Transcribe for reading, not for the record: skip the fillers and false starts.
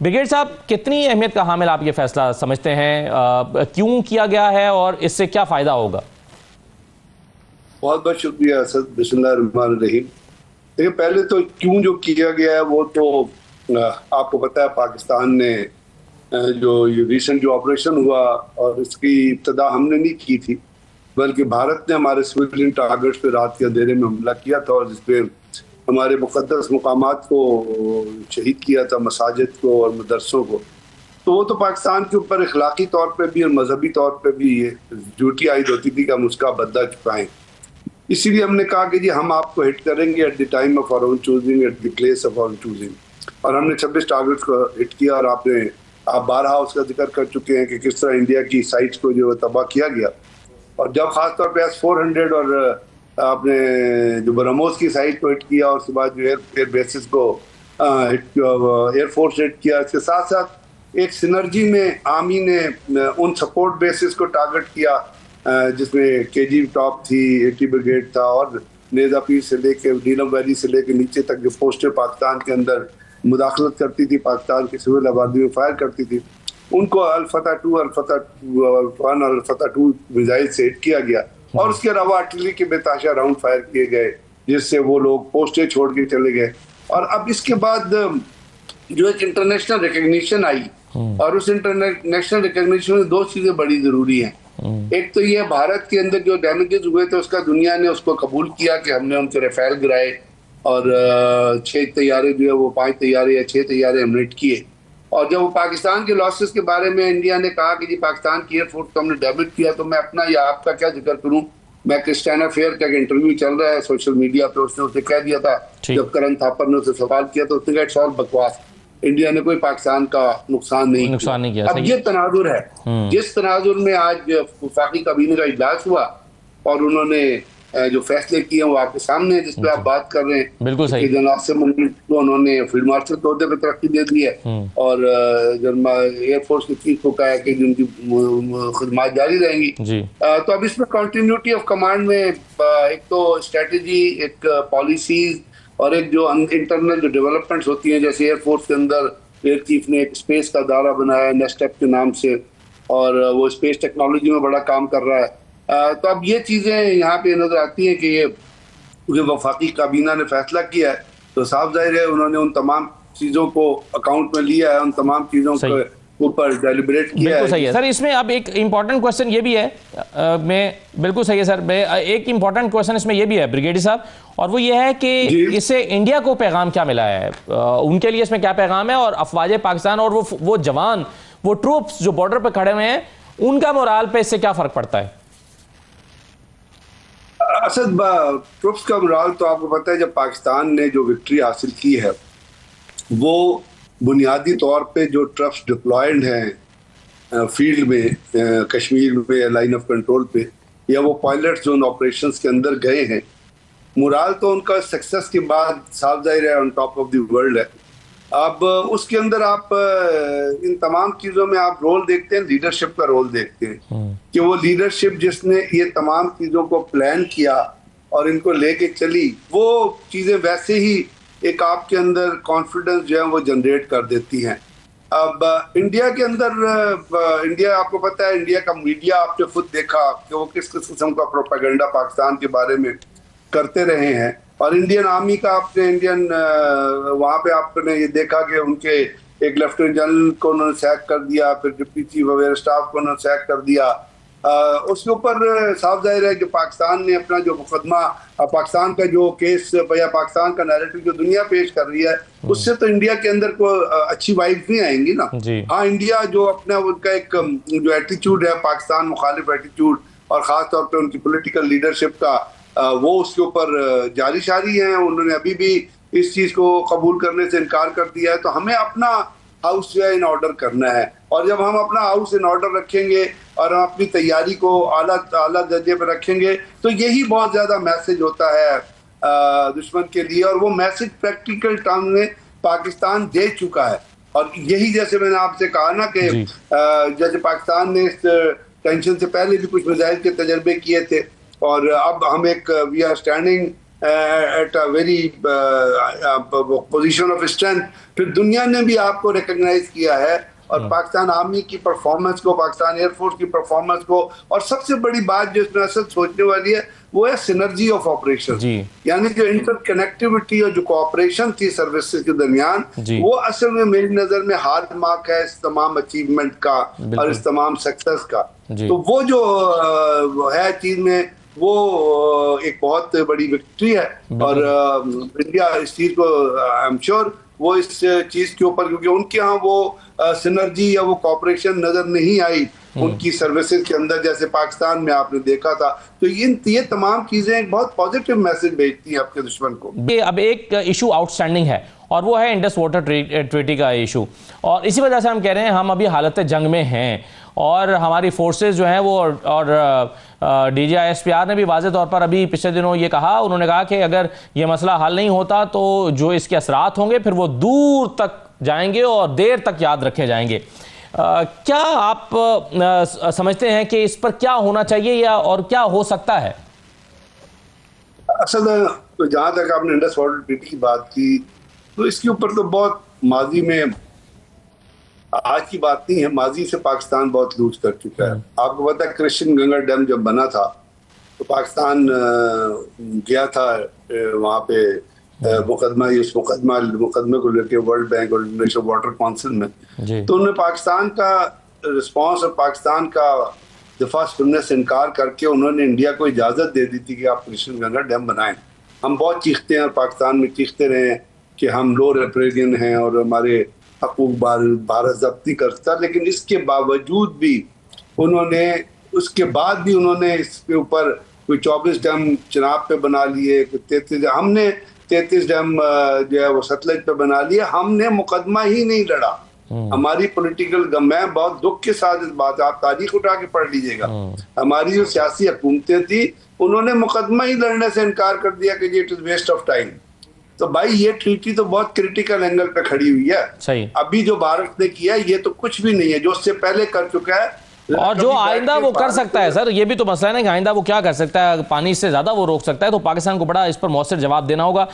Brigade साहब, कितनी अहमियत का हामिल आप ये फैसला समझते हैं, क्यों किया गया है और इससे क्या फ़ायदा होगा? बहुत बहुत शुक्रिया असद। बिस्मिल्लाहिर्रहमानिर्रहीम। देखिए, पहले तो क्यों जो किया गया है वो तो आपको पता है, पाकिस्तान ने जो ये रिसेंट जो ऑपरेशन हुआ और इसकी इब्तदा हमने नहीं की थी, बल्कि भारत ने हमारे सिविलियन टारगेट्स पे रात के अंधेरे में हमला किया था और जिसपे हमारे मुक़द्दस मकामात को शहीद किया था, मसाजिद को और मदरसों को। तो वो तो पाकिस्तान के ऊपर अखलाकी तौर पे भी और मजहबी तौर पे भी ये ड्यूटी आयद होती थी कि हम उसका बदला चुकाएं। इसीलिए हमने कहा कि जी हम आपको हिट करेंगे at the time of our own choosing, at the place of our choosing. और हमने 26 टारगेट्स को हिट किया और आप बारहा उसका जिक्र कर चुके हैं कि किस तरह इंडिया की साइट्स को जो तबाह किया गया। और जब खासतौर पे S-400 और आपने जो ब्रह्मोस की साइट को हिट किया और उसके बाद जो एयर बेसिस को एयरफोर्स हिट किया, इसके साथ साथ एक सिनर्जी में आर्मी ने उन सपोर्ट बेसिस को टारगेट किया जिसमें KG टॉप थी, 80 ब्रिगेड था और नेज़ा पीर से लेके नीलम वैली से लेके नीचे तक जो पोस्टें पाकिस्तान के अंदर मुदाखलत करती थी, पाकिस्तान की सिविल आबादी में फायर करती थी, उनको अल-फतह 2, अल-फतह 1 और अल-फतह 2 मिसाइल से हिट किया गया। और उसके अलावा आर्टिलरी के बेताशा राउंड फायर किए गए जिससे वो लोग पोस्टें छोड़ के चले गए। और अब इसके बाद जो एक इंटरनेशनल रिकग्निशन आई, और उस इंटरनेशनल रिकग्निशन में दो चीजें बड़ी जरूरी हैं। एक तो ये भारत के अंदर जो डैमेजेस हुए थे उसका दुनिया ने उसको कबूल किया कि हमने उनके राफेल गिराए और 6 तैयारे जो है वो 5 तैयारे या 6 तैयारे हमने हिट किए। और जब वो पाकिस्तान के लॉसेस के बारे में इंडिया ने कहा कि जी पाकिस्तान की एयरफोर्स को हमने डैमेज किया, तो मैं अपना या आपका क्या जिक्र करूं। मैं क्रिस्टियाना फेयर का इंटरव्यू चल रहा है सोशल मीडिया पे, उसने उसे कह दिया था जब करण थापर ने उसे सवाल किया तो उसने कहा इट्स ऑल बकवास, इंडिया ने कोई पाकिस्तान का नुकसान नहीं किया। अब ये तनाजुर है, जिस तनाजुर में आज वफाकी काबीने का इजलास हुआ और उन्होंने जो फैसले किए वो आपके सामने है, जिसपे आप बात कर रहे हैं। बिल्कुल सही। जनरल आसिम मुनीर को उन्होंने फील्ड मार्शल के ओहदे पे तरक्की दे दी है और एयरफोर्स के चीफ को कहा है कि उनकी खिदमत जारी रहेंगी। तो अब इसमें कंटिन्यूटी ऑफ कमांड में एक तो स्ट्रेटेजी, एक पॉलिसीज और एक जो इंटरनल जो डेवलपमेंट्स होती हैं, जैसे एयरफोर्स के अंदर एयर चीफ ने एक स्पेस का दायरा बनाया है नेक्स्ट स्टेप के नाम से, और वो स्पेस टेक्नोलॉजी में बड़ा काम कर रहा है। तो अब ये चीज़ें यहाँ पे नजर आती हैं कि ये वफाकी काबीना ने फैसला किया है तो साफ जाहिर है उन्होंने उन तमाम चीज़ों को अकाउंट में लिया है, उन तमाम चीज़ों को ऊपर डेलिब्रेट किया है। सही है सर। इसमें अब एक इम्पॉर्टेंट क्वेश्चन ये भी है, मैं बिल्कुल सही है सर, मैं एक इम्पॉर्टेंट क्वेश्चन इसमें ये भी है ब्रिगेडियर साहब, और वो ये है कि इससे इंडिया को पैगाम क्या मिला है, उनके लिए इसमें क्या पैगाम है, और अफवाज पाकिस्तान और वो जवान, वो ट्रूप्स जो बॉर्डर पर खड़े हुए हैं, उनका मोराल पे इससे क्या फर्क पड़ता है? असद, ट्रूप्स का मोराल तो आपको पता है, जब पाकिस्तान ने जो विक्ट्री हासिल की है वो बुनियादी तौर पे जो ट्रप्स डिप्लॉयड हैं फील्ड में कश्मीर में लाइन ऑफ कंट्रोल पे, या वो पायलट्स जो उन ऑपरेशंस के अंदर गए हैं, मोराल तो उनका सक्सेस के बाद साफ जाहिर है on top of the world है। अब उसके अंदर आप इन तमाम चीज़ों में आप रोल देखते हैं, लीडरशिप का रोल देखते हैं कि वो लीडरशिप जिसने ये तमाम चीज़ों को प्लान किया और इनको लेके चली, वो चीज़ें वैसे ही एक आपके अंदर कॉन्फिडेंस जो है वो जनरेट कर देती हैं। अब इंडिया के अंदर इंडिया, आपको पता है इंडिया का मीडिया, आपने खुद देखा कि वो किस किस्म का प्रोपेगेंडा पाकिस्तान के बारे में करते रहे हैं। और इंडियन आर्मी का आपने वहाँ पे आपने ये देखा कि उनके एक लेफ्टिनेंट जनरल को उन्होंने सैक कर दिया, फिर deputy chief of air staff को उन्होंने सैक कर दिया। उसके ऊपर साफ जाहिर है कि पाकिस्तान ने अपना जो मुकदमा, पाकिस्तान का जो केस या पाकिस्तान का नैरेटिव जो दुनिया पेश कर रही है, उससे तो इंडिया के अंदर को अच्छी वाइब्स नहीं आएंगी ना। हाँ, इंडिया जो अपना उनका एक जो एटीट्यूड है, पाकिस्तान मुखालिफ एटीट्यूड, और ख़ास तौर पे उनकी पॉलिटिकल लीडरशिप का, वो उसके ऊपर जारी शारी है। उन्होंने अभी भी इस चीज़ को कबूल करने से इनकार कर दिया है। तो हमें अपना हाउस जो है इन ऑर्डर करना है, और जब हम अपना हाउस इन ऑर्डर रखेंगे और हम अपनी तैयारी को आला दर्जे पर रखेंगे, तो यही बहुत ज़्यादा मैसेज होता है दुश्मन के लिए, और वो मैसेज प्रैक्टिकल टर्म में पाकिस्तान दे चुका है। और यही, जैसे मैंने आपसे कहा ना कि जैसे पाकिस्तान ने इस टेंशन से पहले भी कुछ मिसाइल के तजर्बे किए थे, और अब हम एक we are standing at a very position of strength, फिर दुनिया ने भी आपको रिकॉग्नाइज किया है, और पाकिस्तान आर्मी की परफॉर्मेंस को, पाकिस्तान एयरफोर्स की परफॉर्मेंस को, और सबसे बड़ी बात जो इसमें असल सोचने वाली है वो है सिनर्जी ऑफ ऑपरेशन, यानी जो इंटरकनेक्टिविटी और जो कोऑपरेशन थी सर्विसेज के दरमियान, वो असल में मेरी नजर में हार्ड मार्क है इस तमाम अचीवमेंट का और इस तमाम सक्सेस का। तो वो जो है चीज में वो एक बहुत बड़ी विक्ट्री है, और इंडिया इस चीज को आई एम श्योर वो इस चीज के ऊपर, क्योंकि उनके यहाँ वो सिनर्जी या वो कॉपरेशन नजर नहीं आई उनकी सर्विसेज के अंदर जैसे पाकिस्तान में आपने देखा था। तो ये तमाम चीजें एक बहुत पॉजिटिव मैसेज भेजती हैं आपके दुश्मन को। ये अब एक इशू आउटस्टैंडिंग है और वो है इंडस वाटर ट्रीटी का इशू, और इसी वजह से हम कह रहे हैं हम अभी हालत जंग में हैं, और हमारी फोर्सेस जो हैं वो, और DGISPR ने भी वाज़े तौर पर अभी पिछले दिनों ये कहा, उन्होंने कहा कि अगर ये मसला हल नहीं होता तो जो इसके असरात होंगे फिर वो दूर तक जाएंगे और देर तक याद रखे जाएंगे। क्या आप समझते हैं कि इस पर क्या होना चाहिए या और क्या हो सकता है? असल तो जहां तक आपने इंडस वाटर ट्रीटी की बात की, तो इसके ऊपर तो बहुत माजी में, आज की बात नहीं है, माजी से पाकिस्तान बहुत लूज कर चुका है। आपको पता है कृष्ण गंगा डैम जब बना था तो पाकिस्तान गया था वहां पे मुकदमे को लेके वर्ल्ड बैंक और इंटरनेशनल वाटर काउंसिल में, तो उन्होंने पाकिस्तान का रिस्पांस और पाकिस्तान का दिफा सुनने से इनकार करके उन्होंने इंडिया को इजाजत दे दी थी कि आप कृष्ण गंगा डैम बनाएं। हम बहुत चीखते हैं और पाकिस्तान में चीखते रहे कि हम लो रेपरेरियन हैं और हमारे हकूक भारत जब्ती करता, लेकिन इसके बावजूद भी उन्होंने, उसके बाद भी उन्होंने इसके ऊपर कोई 24 डैम चिनाब पे बना लिए, 33, हमने 33 डैम जो है वो सतलज पे बना लिया। हमने मुकदमा ही नहीं लड़ा। हमारी पॉलिटिकल, मैं बहुत दुख के साथ इस बात, आप तारीख उठा के पढ़ लीजिएगा, हमारी जो सियासी हुकूमतें थी उन्होंने मुकदमा ही लड़ने से इनकार कर दिया कि it is waste of time. तो भाई ये ट्रीटी तो बहुत क्रिटिकल एंगल पे खड़ी हुई है। सही। अभी जो भारत ने किया ये तो कुछ भी नहीं है, जो उससे पहले कर चुका है और जो आइंदा वो कर सकता है। सर ये भी तो मसला है ना कि आइंदा वो क्या कर सकता है, पानी से ज्यादा वो रोक सकता है, तो पाकिस्तान को बड़ा इस पर मौसर जवाब देना होगा।